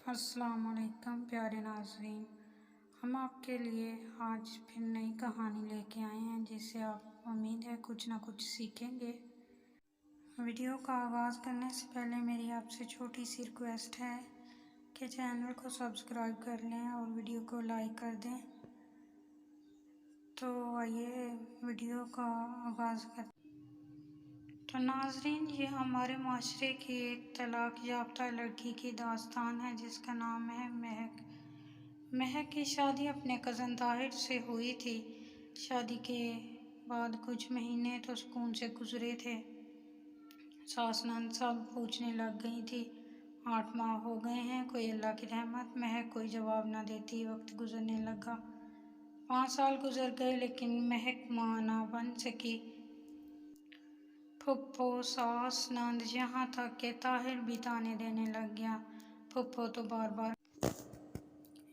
السلام علیکم پیارے ناظرین، ہم آپ کے لیے آج پھر نئی کہانی لے کے آئے ہیں جس سے آپ امید ہے کچھ نہ کچھ سیکھیں گے۔ ویڈیو کا آغاز کرنے سے پہلے میری آپ سے چھوٹی سی ریکویسٹ ہے کہ چینل کو سبسکرائب کر لیں اور ویڈیو کو لائک کر دیں۔ تو آئیے ویڈیو کا آغاز کریں۔ تو ناظرین، یہ ہمارے معاشرے کی ایک طلاق یافتہ لڑکی کی داستان ہے جس کا نام ہے مہک۔ مہک کی شادی اپنے کزن طاہر سے ہوئی تھی۔ شادی کے بعد کچھ مہینے تو سکون سے گزرے تھے۔ ساس نند سب پوچھنے لگ گئی تھی، 8 ماہ ہو گئے ہیں، کوئی اللہ کی رحمت۔ مہک کوئی جواب نہ دیتی۔ وقت گزرنے لگا، 5 سال گزر گئے لیکن مہک ماں نہ بن سکی۔ پھپھو، ساس، نند، یہاں تک کہ طاہر بھی طعنے دینے لگ گیا۔ پھپھو تو بار بار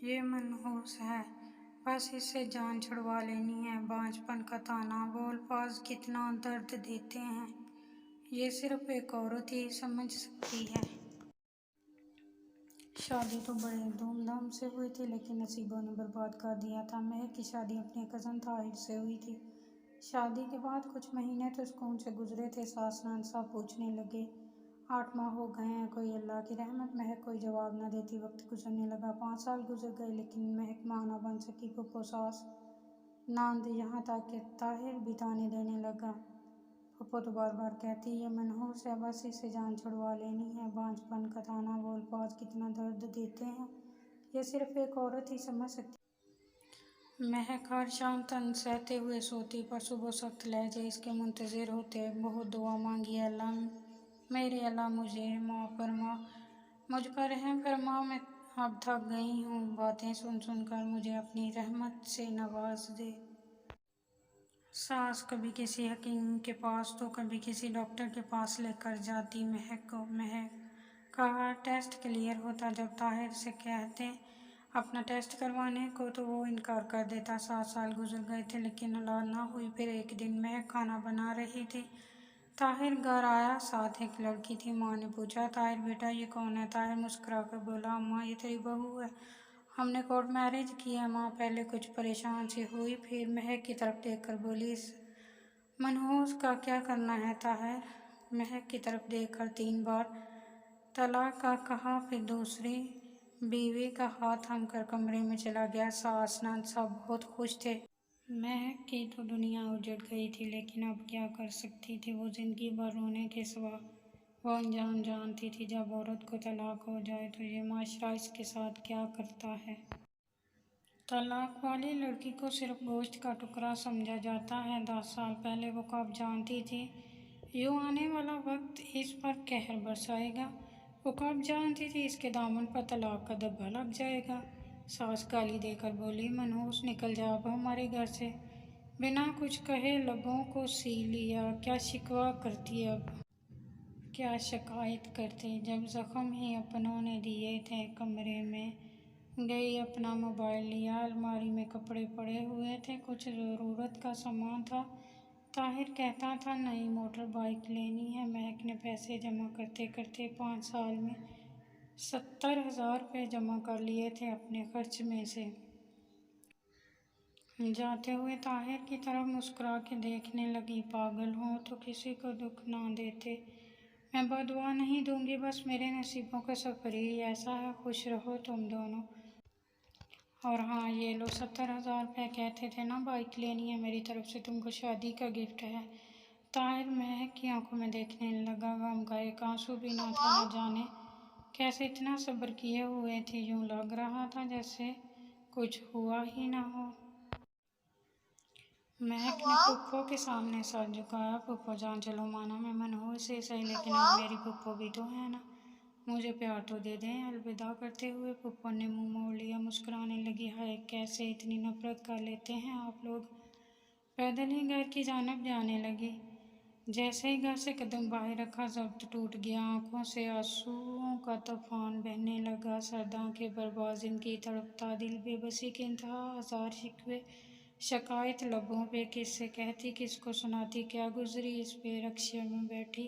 یہ منحوس ہے، بس اس سے جان چھڑوا لینی ہے۔ بانجھ پن کا طعنہ، وہ الفاظ کتنا درد دیتے ہیں، یہ صرف ایک عورت ہی سمجھ سکتی ہے۔ شادی تو بڑے دھوم دھام سے ہوئی تھی لیکن نصیبوں نے برباد کر دیا تھا۔ مہک کی شادی اپنے کزن طاہر سے ہوئی تھی۔ شادی کے بعد کچھ مہینے تو سکون سے گزرے تھے۔ ساس نند سب پوچھنے لگے، 8 ماہ ہو گئے ہیں، کوئی اللہ کی رحمت۔ مہک کوئی جواب نہ دیتی۔ وقت گزرنے لگا، 5 سال گزر گئے لیکن مہک ماں نہ بن سکی۔ پھپھو، ساس، نند، یہاں تک کہ طاہر بھی طعنے دینے لگا۔ پھپھو تو بار بار کہتی، یہ منحوس ہے، بس اس سے جان چھڑوا لینی ہے۔ بانجھ پن کا طعنہ، وہ الفاظ کتنا درد دیتے ہیں، یہ صرف ایک عورت ہی سمجھ سکتی ہے۔ مہک ہر شام طنز سہتے ہوئے سوتی، پر صبح سخت لہجے اس کے منتظر ہوتے۔ بہت دعا مانگی، اللہ میرے اللہ مجھے معاف فرما، مجھ پر رحم فرما، میں اب تھک گئی ہوں، باتیں سن سن کر مجھے اپنی رحمت سے نواز دے۔ ساس کبھی کسی حکیم کے پاس تو کبھی کسی ڈاکٹر کے پاس لے کر جاتی مہک کو۔ مہک کا ہر ٹیسٹ کلیئر ہوتا۔ جب طاہر سے کہتے اپنا ٹیسٹ کروانے کو تو وہ انکار کر دیتا۔ 7 سال گزر گئے تھے لیکن اولاد نہ ہوئی۔ پھر ایک دن مہک کھانا بنا رہی تھی، طاہر گھر آیا، ساتھ ایک لڑکی تھی۔ ماں نے پوچھا، طاہر بیٹا یہ کون ہے؟ طاہر مسکرا کر بولا، اماں یہ تیری بہو ہے، ہم نے کورٹ میرج کی ہے۔ ماں پہلے کچھ پریشان سی ہوئی، پھر مہک کی طرف دیکھ کر بولی، اس منحوس کا کیا کرنا ہے طاہر؟ مہک کی طرف دیکھ کر 3 بار طلاق کا کہا، پھر دوسری بیوی کا ہاتھ تھام کر کمرے میں چلا گیا۔ ساس نند سب بہت خوش تھے۔ مہک کی تو دنیا اجڑ گئی تھی لیکن اب کیا کر سکتی تھی، وہ زندگی بھر رونے کے سوا وہ انجام جانتی تھی۔ جب عورت کو طلاق ہو جائے تو یہ معاشرہ اس کے ساتھ کیا کرتا ہے؟ طلاق والی لڑکی کو صرف گوشت کا ٹکڑا سمجھا جاتا ہے۔ 10 سال پہلے وہ کب جانتی تھی یوں آنے والا وقت اس پر قہر برسائے گا؟ وہ کب جانتی تھی اس کے دامن پر طلاق کا دھبا لگ جائے گا؟ ساس گالی دے کر بولی، منحوس نکل جا اب ہمارے گھر سے۔ بنا کچھ کہے لبوں کو سی لیا، کیا شکوہ کرتی اب؟ کیا شکایت کرتی؟ جب زخم ہی اپنوں نے دیے تھے۔ کمرے میں گئی، اپنا موبائل لیا، الماری میں کپڑے پڑے ہوئے تھے، کچھ ضرورت کا سامان تھا۔ طاہر کہتا تھا نئی موٹر بائیک لینی ہے۔ مہک نے پیسے جمع کرتے کرتے 5 سال میں 70,000 روپے جمع کر لیے تھے اپنے خرچ میں سے۔ جاتے ہوئے طاہر کی طرف مسکرا کے دیکھنے لگی، پاگل ہو تو کسی کو دکھ نہ دیتے، میں بددعا نہیں دوں گی، بس میرے نصیبوں کا سفر ہی ایسا ہے، خوش رہو تم دونوں۔ اور ہاں یہ لو 70,000 روپے، کہتے تھے نا بائیک لینی ہے، میری طرف سے تم کو شادی کا گفٹ ہے۔ طاہر مہک کی آنکھوں میں دیکھنے لگا، غم کا ایک آنسو بھی نہ تھا۔ نہ جانے کیسے اتنا صبر کیے ہوئے تھی، یوں لگ رہا تھا جیسے کچھ ہوا ہی نہ ہو۔ مہک نے پھپھو کے سامنے سر جھکایا، پھپھو جان چلو مانا میں منحوس ہی صحیح لیکن اب میری پھپھو بھی تو ہے نا، مجھے پیار تو دے دیں۔ الوداع کرتے ہوئے پھپھو نے منہ موڑ لیا، مسکرانے لگی، ہائے کیسے اتنی نفرت کر لیتے ہیں آپ لوگ۔ پیدل ہی گھر کی جانب جانے لگی۔ جیسے ہی گھر سے قدم باہر رکھا ضبط ٹوٹ گیا، آنکھوں سے آنسوؤں کا طوفان بہنے لگا۔ سرد آنکھیں، برباد زندگی، تڑپتا دل، بے بسی کے انتہا، ہزار شکوے شکایت لبوں پہ، کس سے کہتی کس کو سناتی، کیا گزری اس پہ۔ رکشے میں بیٹھی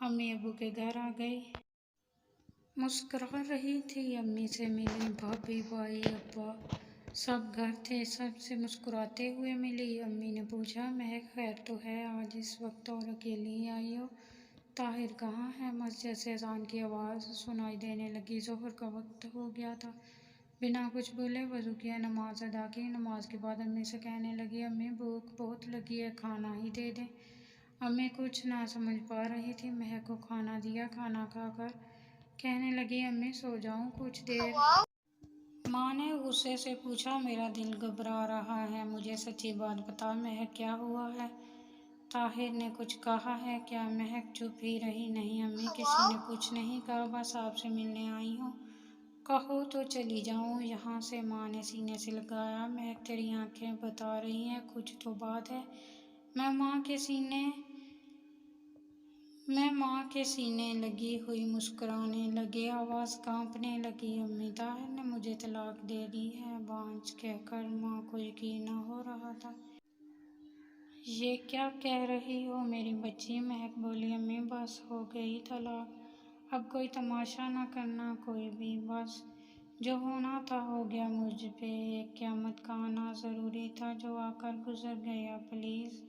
امی ابو کے گھر آ گئی۔ مسکرا رہی تھی۔ امی سے ملی، بھابھی، بھائی، ابا سب گھر تھے، سب سے مسکراتے ہوئے ملی۔ امی نے پوچھا، مہک خیر تو ہے؟ آج اس وقت اور اکیلی آئی ہو؟ طاہر کہاں ہے؟ مسجد سے اذان کی آواز سنائی دینے لگی۔ ظہر کا وقت ہو گیا تھا۔ بنا کچھ بولے وضو کیا، نماز ادا کی۔ نماز کے بعد امی سے کہنے لگی، امی بھوک بہت لگی ہے، کھانا ہی دے دیں۔ امی کچھ نہ سمجھ پا رہی تھی۔ مہک کو کھانا دیا۔ کھانا کھا کر کہنے لگی، امی سو جاؤں کچھ دیر؟ ماں نے غصے سے پوچھا، میرا دل گھبرا رہا ہے، مجھے سچی بات بتا، مہک کیا ہوا ہے؟ طاہر نے کچھ کہا ہے کیا؟ مہک چپ ہی رہی۔ نہیں امی، کسی نے کچھ نہیں کہا، بس آپ سے ملنے آئی ہوں، کہو تو چلی جاؤں یہاں سے۔ ماں نے سینے سے لگایا، مہک تیری آنکھیں بتا رہی ہیں کچھ تو بات ہے۔ میں ماں کے سینے لگی ہوئی مسکرانے لگی، آواز کانپنے لگی، امی طاہر نے مجھے طلاق دے دی ہے، بانجھ کہہ کر ماں کو یقین نہ ہو رہا تھا۔ یہ کیا کہہ رہی ہو میری بچی؟ مہک بولی، امی بس ہو گئی طلاق، اب کوئی تماشا نہ کرنا کوئی بھی، بس جو ہونا تھا ہو گیا، مجھ پہ ایک قیامت کا آنا ضروری تھا جو آ کر گزر گیا، پلیز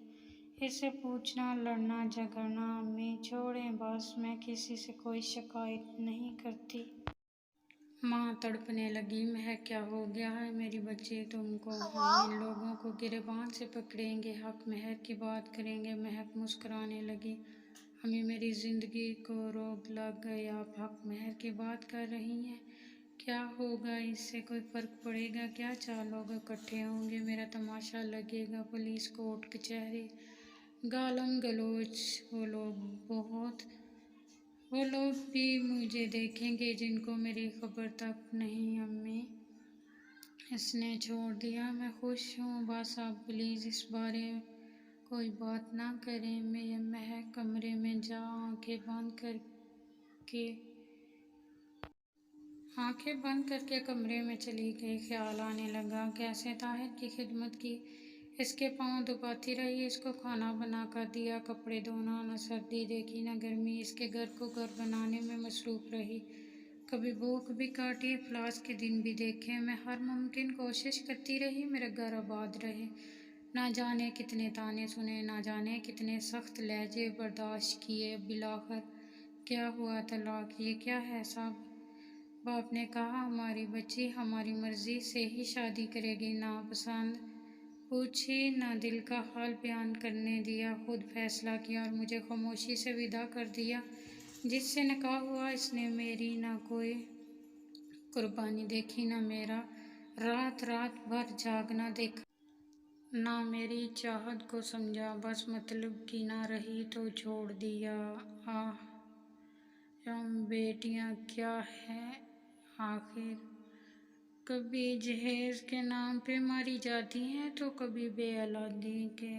اس سے پوچھنا، لڑنا جھگڑنا۔ امی چھوڑیں بس، میں کسی سے کوئی شکایت نہیں کرتی۔ ماں تڑپنے لگی، مہک کیا ہو گیا ہے میری بچی تم کو؟ ہم ان لوگوں کو گریباں سے پکڑیں گے، حق مہک کی بات کریں گے۔ مہک مسکرانے لگی، امی میری زندگی کو روگ لگ گئی، آپ حق مہر کی بات کر رہی ہیں، کیا ہوگا اس سے؟ کوئی فرق پڑے گا کیا؟ 4 لوگ اکٹھے ہوں گے، میرا تماشا لگے گا، پولیس کورٹ کچہری گالم گلوچ، وہ لوگ بھی مجھے دیکھیں گے جن کو میری خبر تک نہیں۔ امی اس نے چھوڑ دیا، میں خوش ہوں، بس آپ پلیز اس بارے کوئی بات نہ کریں۔ مہک کمرے میں جا آنکھیں بند کر کے کمرے میں چلی گئی۔ خیال آنے لگا، کیسے طاہر کی خدمت کی، اس کے پاؤں دباتی رہی، اس کو کھانا بنا کر دیا، کپڑے دھونا، نہ سردی دیکھی نہ گرمی، اس کے گھر کو گھر بنانے میں مصروف رہی، کبھی بھوک بھی کاٹی، افلاس کے دن بھی دیکھے، میں ہر ممکن کوشش کرتی رہی میرا گھر آباد رہے، نہ جانے کتنے طعنے سنے، نہ جانے کتنے سخت لہجے برداشت کیے، بالآخر کیا ہوا؟ طلاق! یہ کیا ہے سب؟ باپ نے کہا، ہماری بچی ہماری مرضی سے ہی شادی کرے گی، نہ پسند پوچھی نہ دل کا حال بیان کرنے دیا، خود فیصلہ کیا اور مجھے خاموشی سے ودا کر دیا۔ جس سے نکاح ہوا اس نے میری نہ کوئی قربانی دیکھی، نہ میرا رات رات بھر جاگنا دیکھا، نہ میری چاہت کو سمجھا، بس مطلب کی نہ رہی تو چھوڑ دیا۔ بیٹیاں کیا ہیں آخر؟ کبھی جہیز کے نام پہ ماری جاتی ہیں تو کبھی بے اولادی کے۔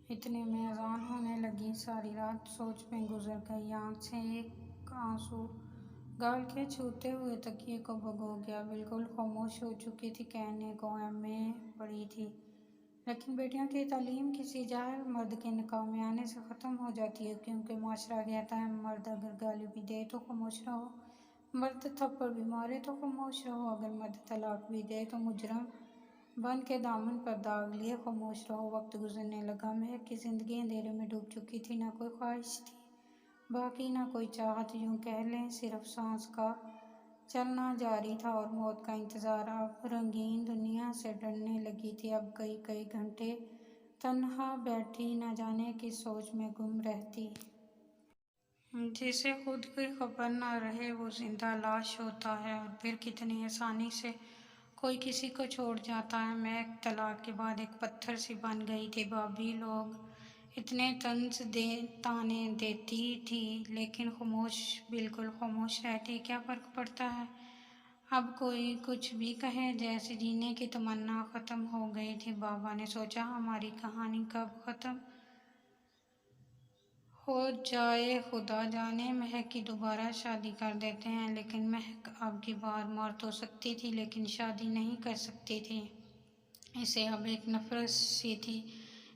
اتنے میں اذان ہونے لگی۔ ساری رات سوچ میں گزر گئی، آنکھ سے ایک آنسو گال کے چھوتے ہوئے تکیے کو بھگو گیا، بالکل خاموش ہو چکی تھی، کہنے کو ایم اے پڑھی تھی، لیکن بیٹیوں کی تعلیم کسی جاہل مرد کے نکاح میں آنے سے ختم ہو جاتی ہے، کیونکہ معاشرہ کہتا ہے مرد اگر گالی بھی دے تو خاموش رہو، مرد تھپڑ بھی مارے تو خاموش رہو، اگر مرد طلاق بھی دے تو مجرم بن کے دامن پر داغ لیے خاموش رہو۔ وقت گزرنے لگا، مہک کی زندگی اندھیرے میں ڈوب چکی تھی، نہ کوئی خواہش تھی باقی، نہ کوئی چاہت، یوں کہہ لیں صرف سانس کا چلنا جاری تھا اور موت کا انتظار۔ اب رنگین دنیا سے ڈرنے لگی تھی، اب کئی کئی گھنٹے تنہا بیٹھی نہ جانے کس سوچ میں گم رہتی۔ جسے خود کی خبر نہ رہے وہ زندہ لاش ہوتا ہے، اور پھر کتنی آسانی سے کوئی کسی کو چھوڑ جاتا ہے۔ مہک طلاق کے بعد ایک پتھر سی بن گئی تھی، بھابھی لوگ اتنے طنز طعنے دیتی تھی لیکن خاموش، بالکل خاموش رہتی، کیا فرق پڑتا ہے اب کوئی کچھ بھی کہے، جیسے جینے کی تمنا ختم ہو گئی تھی۔ بابا نے سوچا، ہماری کہانی کب ختم ہو جائے خدا جانے، مہک کی دوبارہ شادی کر دیتے ہیں، لیکن مہک اب کی بار مر تو سکتی تھی لیکن شادی نہیں کر سکتی تھی، اسے اب ایک نفرت سی تھی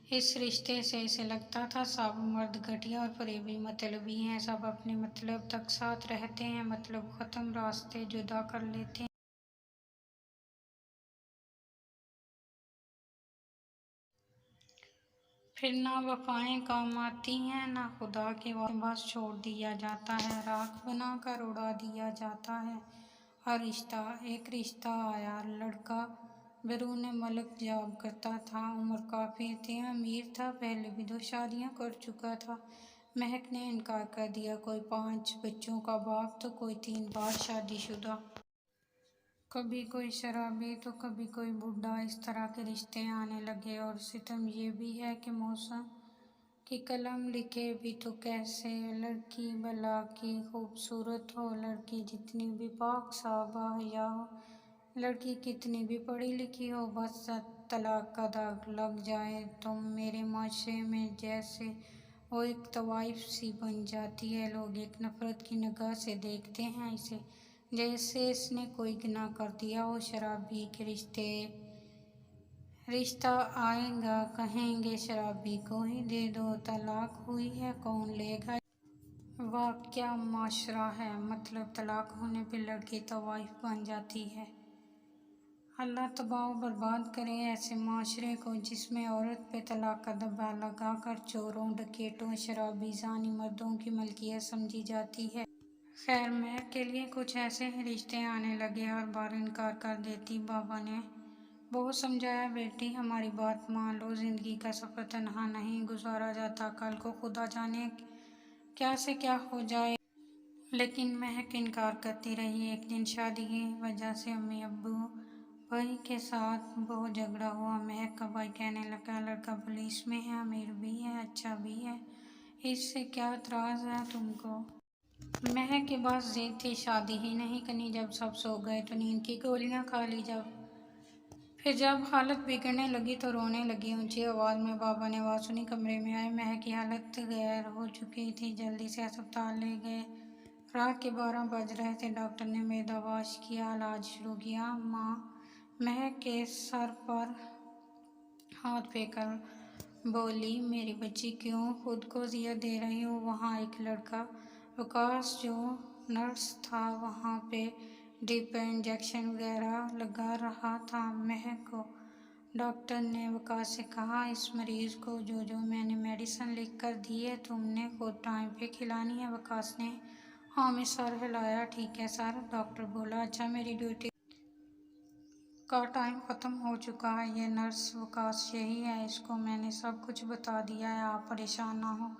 اس رشتے سے اسے لگتا تھا سب مرد گھٹیا اور فریبی مطلبی ہیں، سب اپنے مطلب تک ساتھ رہتے ہیں، مطلب ختم راستے جدا کر لیتے ہیں۔ پھر نہ وفائیں کام آتی ہیں، نہ خدا کے واسطے بس چھوڑ دیا جاتا ہے، راکھ بنا کر اڑا دیا جاتا ہے۔ ہر رشتہ ایک رشتہ آیا، لڑکا بیرون ملک جاب کرتا تھا، عمر کافی تھی، امیر تھا، پہلے بھی 2 شادیاں کر چکا تھا۔ مہک نے انکار کر دیا، کوئی 5 بچوں کا باپ تو کوئی 3 بار شادی شدہ۔ کبھی کوئی شرابی تو کبھی کوئی بوڑھا، اس طرح کے رشتے آنے لگے۔ اور ستم یہ بھی ہے کہ موسم کی قلم لکھے بھی تو کیسے، لڑکی بھلا کی خوبصورت ہو، لڑکی جتنی بھی پاک صاف باحیا ہو، لڑکی کتنی بھی پڑھی لکھی ہو، بس طلاق کا داغ لگ جائے تو میرے معاشرے میں جیسے وہ ایک طوائف سی بن جاتی ہے۔ لوگ ایک نفرت کی نگاہ سے دیکھتے ہیں اسے، جیسے اس نے کوئی گناہ کر دیا ہو۔ شرابی کے رشتہ آئے گا، کہیں گے شرابی کو ہی دے دو، طلاق ہوئی ہے کون لے گا۔ واہ کیا معاشرہ ہے! مطلب طلاق ہونے پہ لڑکی طوائف بن جاتی ہے۔ اللہ تباہ و برباد کرے ایسے معاشرے کو، جس میں عورت پہ طلاق کا دبا لگا کر چوروں، ڈکیتوں، شرابی، زانی مردوں کی ملکیت سمجھی جاتی ہے۔ خیر مہک کے لیے کچھ ایسے ہی رشتے آنے لگے، ہر بار انکار کر دیتی۔ بابا نے بہت سمجھایا، بیٹی ہماری بات مان لو، زندگی کا سفر تنہا نہیں گزارا جاتا، کل کو خدا جانے کیا سے کیا ہو جائے۔ لیکن مہک انکار کرتی رہی۔ ایک دن شادی کی وجہ سے امی ابو بھائی کے ساتھ بہت جھگڑا ہوا۔ مہک کا بھائی کہنے لگا، لڑکا پولیس میں ہے، امیر بھی ہے، اچھا بھی ہے، اس سے کیا اعتراض ہے تم کو؟ مہک کی بس ضد تھی، شادی ہی نہیں کرنی، جب سب سو گئے تو نیند کی گولیاں کھا لی، پھر جب حالت بگڑنے لگی تو رونے لگی اونچی آواز میں۔ بابا نے آواز سنی، کمرے میں آئے، مہک کی حالت غیر ہو چکی تھی، جلدی سے ہسپتال لے گئے۔ رات کے 12 بج رہے تھے، ڈاکٹر نے معدہ واش کیا، علاج شروع کیا۔ ماں مہک کے سر پر ہاتھ پھینک کر بولی، میری بچی کیوں خود کو اذیت دے رہی ہو؟ وہاں ایک لڑکا وکاس جو نرس تھا وہاں پہ ڈرپ انجیکشن وغیرہ لگا رہا تھا مہک کو۔ ڈاکٹر نے وکاس سے کہا، اس مریض کو جو میں نے میڈیسن لکھ کر دی ہے تم نے خود ٹائم پہ کھلانی ہے۔ وکاس نے ہاں میں سر ہلایا، ٹھیک ہے سر۔ ڈاکٹر بولا، اچھا میری ڈیوٹی کا ٹائم ختم ہو چکا ہے، یہ نرس وکاس یہی ہے، اس کو میں نے سب کچھ بتا دیا ہے، آپ پریشان نہ ہوں،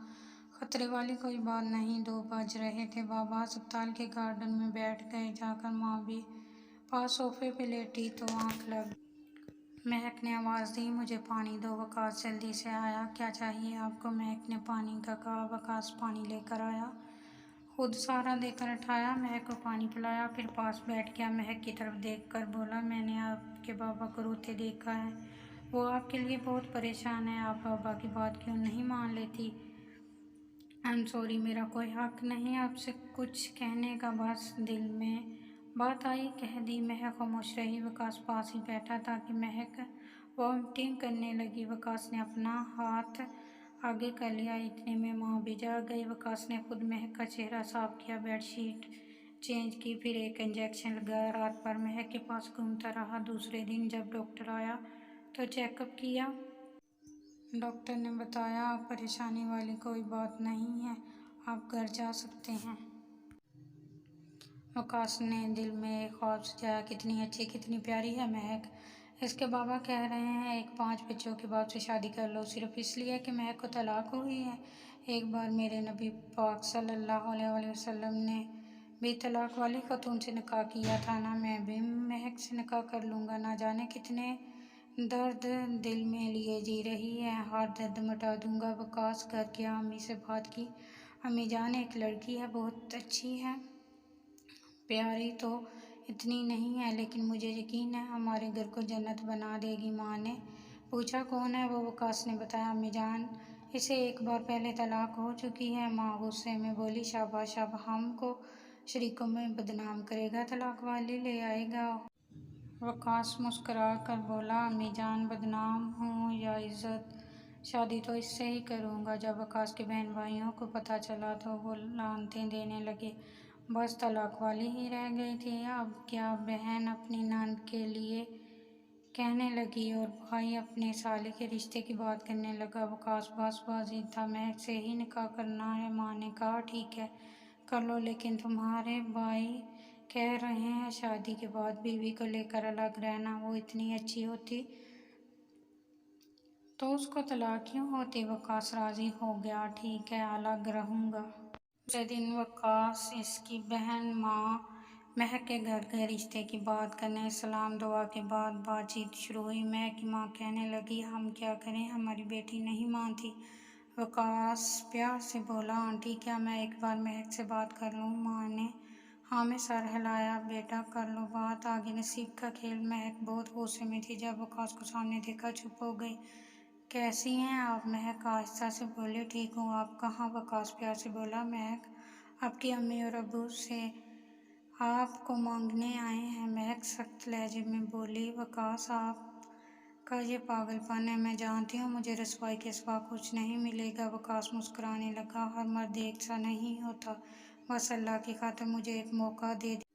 خطرے والی کوئی بات نہیں۔ 2 بج رہے تھے، بابا ہسپتال کے گارڈن میں بیٹھ گئے، جا کر ماں بھی پاس صوفے پہ لیٹی تو آنکھ لگ گئی۔ مہک نے آواز دی، مجھے پانی دو۔ وکاس جلدی سے آیا، کیا چاہیے آپ کو؟ مہک نے پانی کا کہا۔ وکاس پانی لے کر آیا، خود سہارا دے کر اٹھایا، مہک کو پانی پلایا، پھر پاس بیٹھ گیا۔ مہک کی طرف دیکھ کر بولا، میں نے آپ کے بابا کو روتے دیکھا ہے، وہ آپ کے لیے بہت پریشان ہیں، آپ بابا کی بات کیوں نہیں مان لیتی؟ آئی ایم سوری، میرا کوئی حق نہیں آپ سے کچھ کہنے کا، بس دل میں بات آئی کہہ دی۔ مہک خاموش رہی، وکاس پاس ہی بیٹھا تھا کہ مہک وامٹنگ کرنے لگی۔ وکاس نے اپنا ہاتھ آگے کر لیا، اتنے میں ماں بھی جاگ گئی۔ وکاس نے خود مہک کا چہرہ صاف کیا، بیڈ شیٹ چینج کی، پھر ایک انجیکشن لگایا، رات بھر مہک کے پاس گھومتا رہا۔ دوسرے دن جب ڈاکٹر آیا تو چیک اپ کیا۔ ڈاکٹر نے بتایا، اب پریشانی والی کوئی بات نہیں ہے، آپ گھر جا سکتے ہیں۔ وکاس نے دل میں ایک خواب سجایا، کتنی اچھی کتنی پیاری ہے مہک، اس کے بابا کہہ رہے ہیں ایک 5 بچوں کے باپ سے شادی کر لو، صرف اس لیے کہ مہک کو طلاق ہوئی ہے۔ ایک بار میرے نبی پاک صلی اللہ علیہ وسلم نے بھی طلاق والی خاتون سے نکاح کیا تھا نا، میں بھی مہک سے نکاح کر لوں گا، نہ جانے کتنے درد دل میں لیے جی رہی ہے، ہر درد مٹا دوں گا۔ وکاس گھر گیا، امی سے بات کی، امی جان ایک لڑکی ہے، بہت اچھی ہے، پیاری تو اتنی نہیں ہے لیکن مجھے یقین ہے ہمارے گھر کو جنت بنا دے گی۔ ماں نے پوچھا کون ہے وہ؟ وکاس نے بتایا، امی جان اسے ایک بار پہلے طلاق ہو چکی ہے۔ ماں غصے میں بولی، شاباش، اب ہم کو شریکوں میں بدنام کرے گا، طلاق والی لے آئے گا۔ وکاس مسکرا کر بولا، امی جان بدنام ہوں یا عزت شادی تو اس سے ہی کروں گا۔ جب وقاص کے بہن بھائیوں کو پتہ چلا تو وہ لعنتیں دینے لگے۔ بس طلاق والی ہی رہ گئی تھی۔ اب کیا؟ بہن اپنی نند کے لیے کہنے لگی اور بھائی اپنے سالے کے رشتے کی بات کرنے لگا۔ وقاص بس بازی تھا، مہک سے ہی نکاح کرنا ہے۔ ماں نے کہا ٹھیک ہے کر لو، لیکن تمہارے بھائی کہہ رہے ہیں شادی کے بعد بیوی کو لے کر الگ رہنا۔ وہ اتنی اچھی ہوتی تو اس کو طلاق کیوں ہوتی؟ وقاص راضی ہو گیا، ٹھیک ہے الگ رہوں گا۔ دوسرے دن وقاص اس کی بہن ماں مہک کے گھر گئے رشتے کی بات کرنے۔ سلام دعا کے بعد بات چیت شروع ہوئی۔ مہک کی ماں کہنے لگی ہم کیا کریں، ہماری بیٹی نہیں مانتی۔ وقاص پیار سے بولا آنٹی کیا میں ایک بار مہک سے بات کر لوں؟ ماں نے ہاں میں سر ہلایا۔ بیٹا کر لو بات، آگے نصیب کا کھیل۔ مہک بہت غصے میں تھی، جب وقاص کو سامنے دیکھا چپ ہو گئی۔ کیسی ہیں آپ؟ مہک آہستہ سے بولی۔ ٹھیک ہوں، آپ کہاں؟ وقاص پیار سے بولا۔ مہک آپ کی امی اور ابو سے آپ کو مانگنے آئے ہیں، مہک سخت لہجے میں بولی۔ وقاص آپ کا یہ پاگل پن ہے، میں جانتی ہوں مجھے رسوائی کے سوا کچھ نہیں ملے گا۔ وقاص مسکرانے لگا۔ ہر مرد ایک سا نہیں ہوتا، بس اللہ کی خاطر مجھے ایک موقع دے دیجیے۔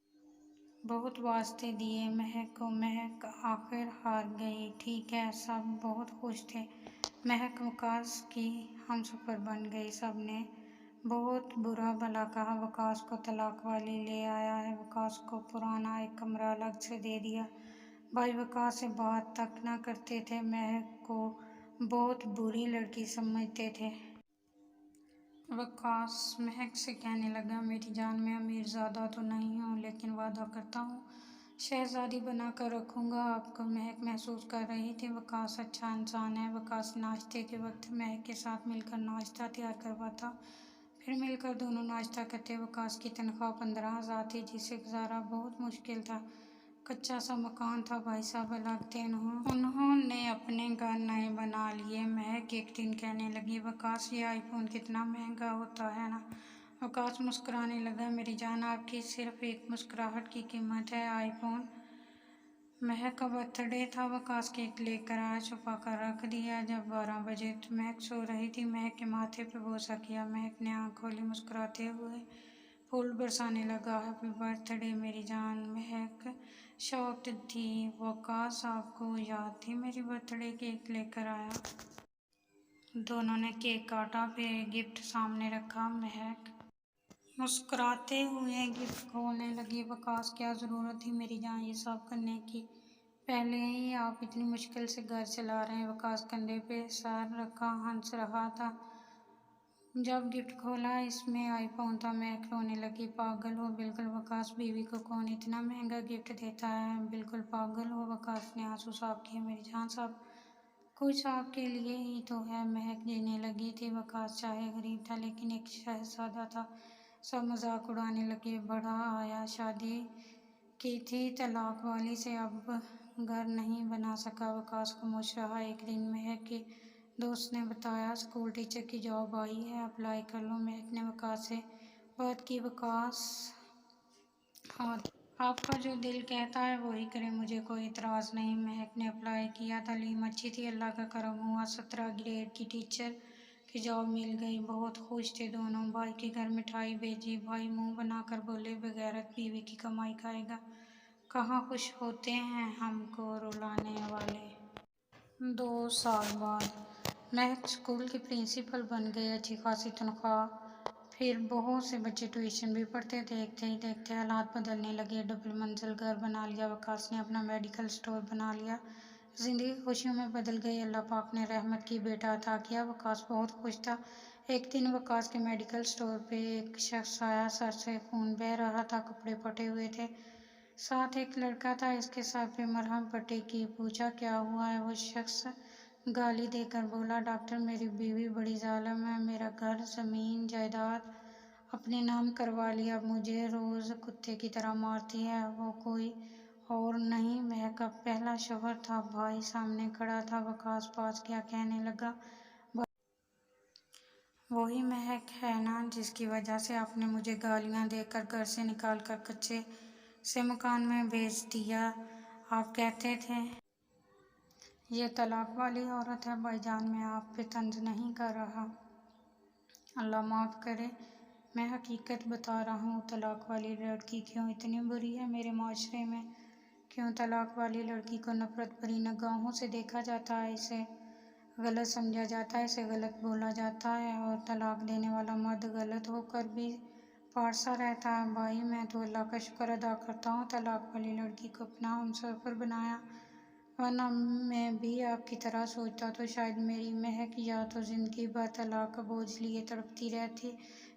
بہت واسطے دیے مہک کو۔ مہک آخر ہار گئی۔ ٹھیک ہے، سب بہت خوش تھے۔ مہک وقاص کی ہمسفر بن گئی۔ سب نے بہت برا بھلا کہا، وقاص کو طلاق والی لے آیا ہے۔ وقاص کو پرانا ایک کمرہ الگ سے دے دیا۔ بھائی وقاص سے بات تک نہ کرتے تھے، مہک کو بہت بری لڑکی سمجھتے تھے۔ وقاص مہک سے کہنے لگا میری جان میں امیر زادہ تو نہیں ہوں، لیکن وعدہ کرتا ہوں شہزادی بنا کر رکھوں گا آپ کو۔ مہک محسوس کر رہی تھی وقاص اچھا انسان ہے۔ وقاص ناشتے کے وقت مہک کے ساتھ مل کر ناشتہ تیار کرواتا، پھر مل کر دونوں ناشتہ کرتے۔ وقاص کی تنخواہ 15,000 تھی، جس سے گزارا بہت مشکل تھا۔ کچا سا مکان تھا۔ بھائی صاحب الگ تھے، انہوں نے اپنے گھر نئے بنا لیے۔ مہک ایک دن کہنے لگی وقاص یہ آئی فون کتنا مہنگا ہوتا ہے نا؟ وقاص مسکرانے لگا میری جان آپ کی صرف ایک مسکراہٹ کی قیمت ہے آئی فون۔ مہک کا برتھ ڈے تھا، وقاص کیک لے کر آیا، چھپا کر رکھ دیا۔ جب 12 بجے مہک سو رہی تھی، مہک کے ماتھے پہ بوسہ کیا۔ مہک نے آنکھ کھولی، مسکراتے ہوئے پھول برسانے لگا۔ ہیپی برتھ ڈے میری جان۔ مہک شاکڈ تھی۔ وقاص آپ کو یاد تھی میری برتھ ڈے کیک لے کر آیا؟ دونوں نے کیک کاٹا، پھر ایک گفٹ سامنے رکھا۔ مہک مسکراتے ہوئے گفٹ کھولنے لگی۔ وقاص کیا ضرورت تھی میری جان یہ سب کرنے کی؟ پہلے ہی آپ اتنی مشکل سے گھر چلا رہے ہیں۔ وقاص کندھے پہ سر رکھا ہنس رہا تھا۔ جب گفٹ کھولا اس میں آئی فون تھا۔ مہک رونے لگی۔ پاگل ہو بالکل وقاص، بیوی کو کون اتنا مہنگا گفٹ دیتا ہے؟ بالکل پاگل ہو۔ وقاص نے آنسو صاف کیے۔ میری جان سب کچھ آپ کے لیے ہی تو ہے۔ مہک جینے لگی تھی۔ وقاص چاہے غریب تھا لیکن ایک شہزادہ تھا۔ سب مذاق اڑانے لگے۔ بڑھا آیا، شادی کی تھی طلاق والی سے، اب گھر نہیں بنا سکا۔ وقاص خاموش رہا۔ ایک دن مہک کے دوست نے بتایا اسکول ٹیچر کی جاب آئی ہے، اپلائی کر لو۔ مہک نے وقاص سے بات کی۔ وقاص ہاں آپ کا جو دل کہتا ہے وہی کریں، مجھے کوئی اعتراض نہیں۔ مہک نے اپلائی کیا، تعلیم اچھی تھی، اللہ کا کرم ہوا 17 گریڈ کی ٹیچر کی جاب مل گئی۔ بہت خوش تھے دونوں۔ بھائی کے گھر مٹھائی بھیجی۔ بھائی منہ بنا کر بولے بغیرت بیوی کی کمائی کھائے گا، کہاں خوش ہوتے ہیں ہم کو رلانے والے۔ 2 سال بعد مہک اسکول کی پرنسپل بن گئی، اچھی خاصی تنخواہ، پھر بہت سے بچے ٹیوشن بھی پڑھتے۔ دیکھتے ہی دیکھتے حالات بدلنے لگے۔ ڈبل منزل گھر بنا لیا، وقاص نے اپنا میڈیکل اسٹور بنا لیا، زندگی خوشیوں میں بدل گئی۔ اللہ پاک نے رحمت کی بیٹا عطا کیا۔ وقاص بہت خوش تھا۔ ایک دن وقاص کے میڈیکل اسٹور پہ ایک شخص آیا، سر سے خون بہہ رہا تھا، کپڑے پھٹے ہوئے تھے، ساتھ ایک لڑکا تھا، اس کے سر پہ مرہم پٹی کی۔ پوچھا کیا ہوا ہے؟ وہ شخص گالی دے کر بولا ڈاکٹر میری بیوی بڑی ظالم ہے، میرا گھر زمین جائیداد اپنے نام کروا لیا، مجھے روز کتے کی طرح مارتی ہے، وہ کوئی اور نہیں مہک کا پہلا شوہر تھا۔ بھائی سامنے کھڑا تھا۔ وقاص پاس گیا، کہنے لگا وہی مہک ہے نا جس کی وجہ سے آپ نے مجھے گالیاں دے کر گھر سے نکال کر کچے سے مکان میں بھیج دیا؟ آپ کہتے تھے یہ طلاق والی عورت ہے بھائی جان، میں آپ پہ طنز نہیں کر رہا، اللہ معاف کرے، میں حقیقت بتا رہا ہوں۔ طلاق والی لڑکی کیوں اتنی بری ہے میرے معاشرے میں؟ کیوں طلاق والی لڑکی کو نفرت بھری نگاہوں سے دیکھا جاتا ہے، اسے غلط سمجھا جاتا ہے، اسے غلط بولا جاتا ہے، اور طلاق دینے والا مرد غلط ہو کر بھی پارسا رہتا ہے؟ بھائی میں تو اللہ کا شکر ادا کرتا ہوں طلاق والی لڑکی کو اپنا ہمسفر بنایا، ورنہ میں بھی آپ کی طرح سوچتا تو شاید میری مہک یا تو زندگی بھر طلاق کا بوجھ لیے تڑپتی رہتی،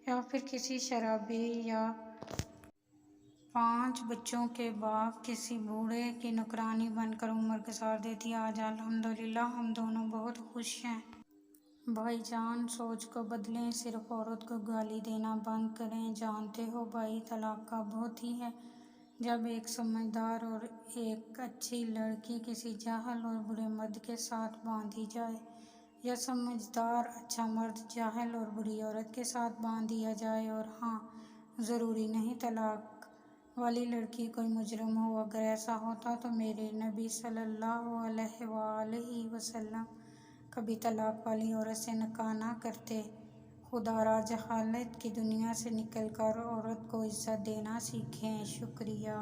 یا پھر کسی شرابی یا 5 بچوں کے باپ کسی بوڑھے کی نوکرانی بن کر عمر گزار دیتی۔ آج الحمدللہ ہم دونوں بہت خوش ہیں۔ بھائی جان سوچ کو بدلیں، صرف عورت کو گالی دینا بند کریں۔ جانتے ہو بھائی طلاق کب ہوتی ہے؟ جب ایک سمجھدار اور ایک اچھی لڑکی کسی جاہل اور برے مرد کے ساتھ باندھی جائے، یا سمجھدار اچھا مرد جاہل اور بری عورت کے ساتھ باندھ دیا جائے۔ اور ہاں، ضروری نہیں طلاق والی لڑکی کوئی مجرم ہو، اگر ایسا ہوتا تو میرے نبی صلی اللہ علیہ وآلہ وسلم کبھی طلاق والی عورت سے نکاح نہ کرتے۔ خدا را جہالت کی دنیا سے نکل کر عورت کو عزت دینا سیکھیں۔ شکریہ۔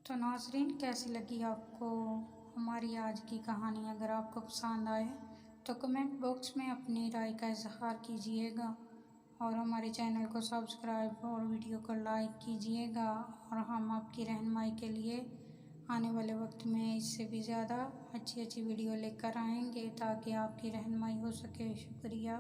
تو ناظرین، کیسی لگی آپ کو ہماری آج کی کہانی؟ اگر آپ کو پسند آئے تو کمنٹ باکس میں اپنی رائے کا اظہار کیجیے گا، اور ہمارے چینل کو سبسکرائب اور ویڈیو کو لائک کیجیے گا، اور ہم آپ کی رہنمائی کے لیے آنے والے وقت میں اس سے بھی زیادہ اچھی ویڈیو لے کر آئیں گے تاکہ آپ کی رہنمائی ہو سکے۔ شکریہ۔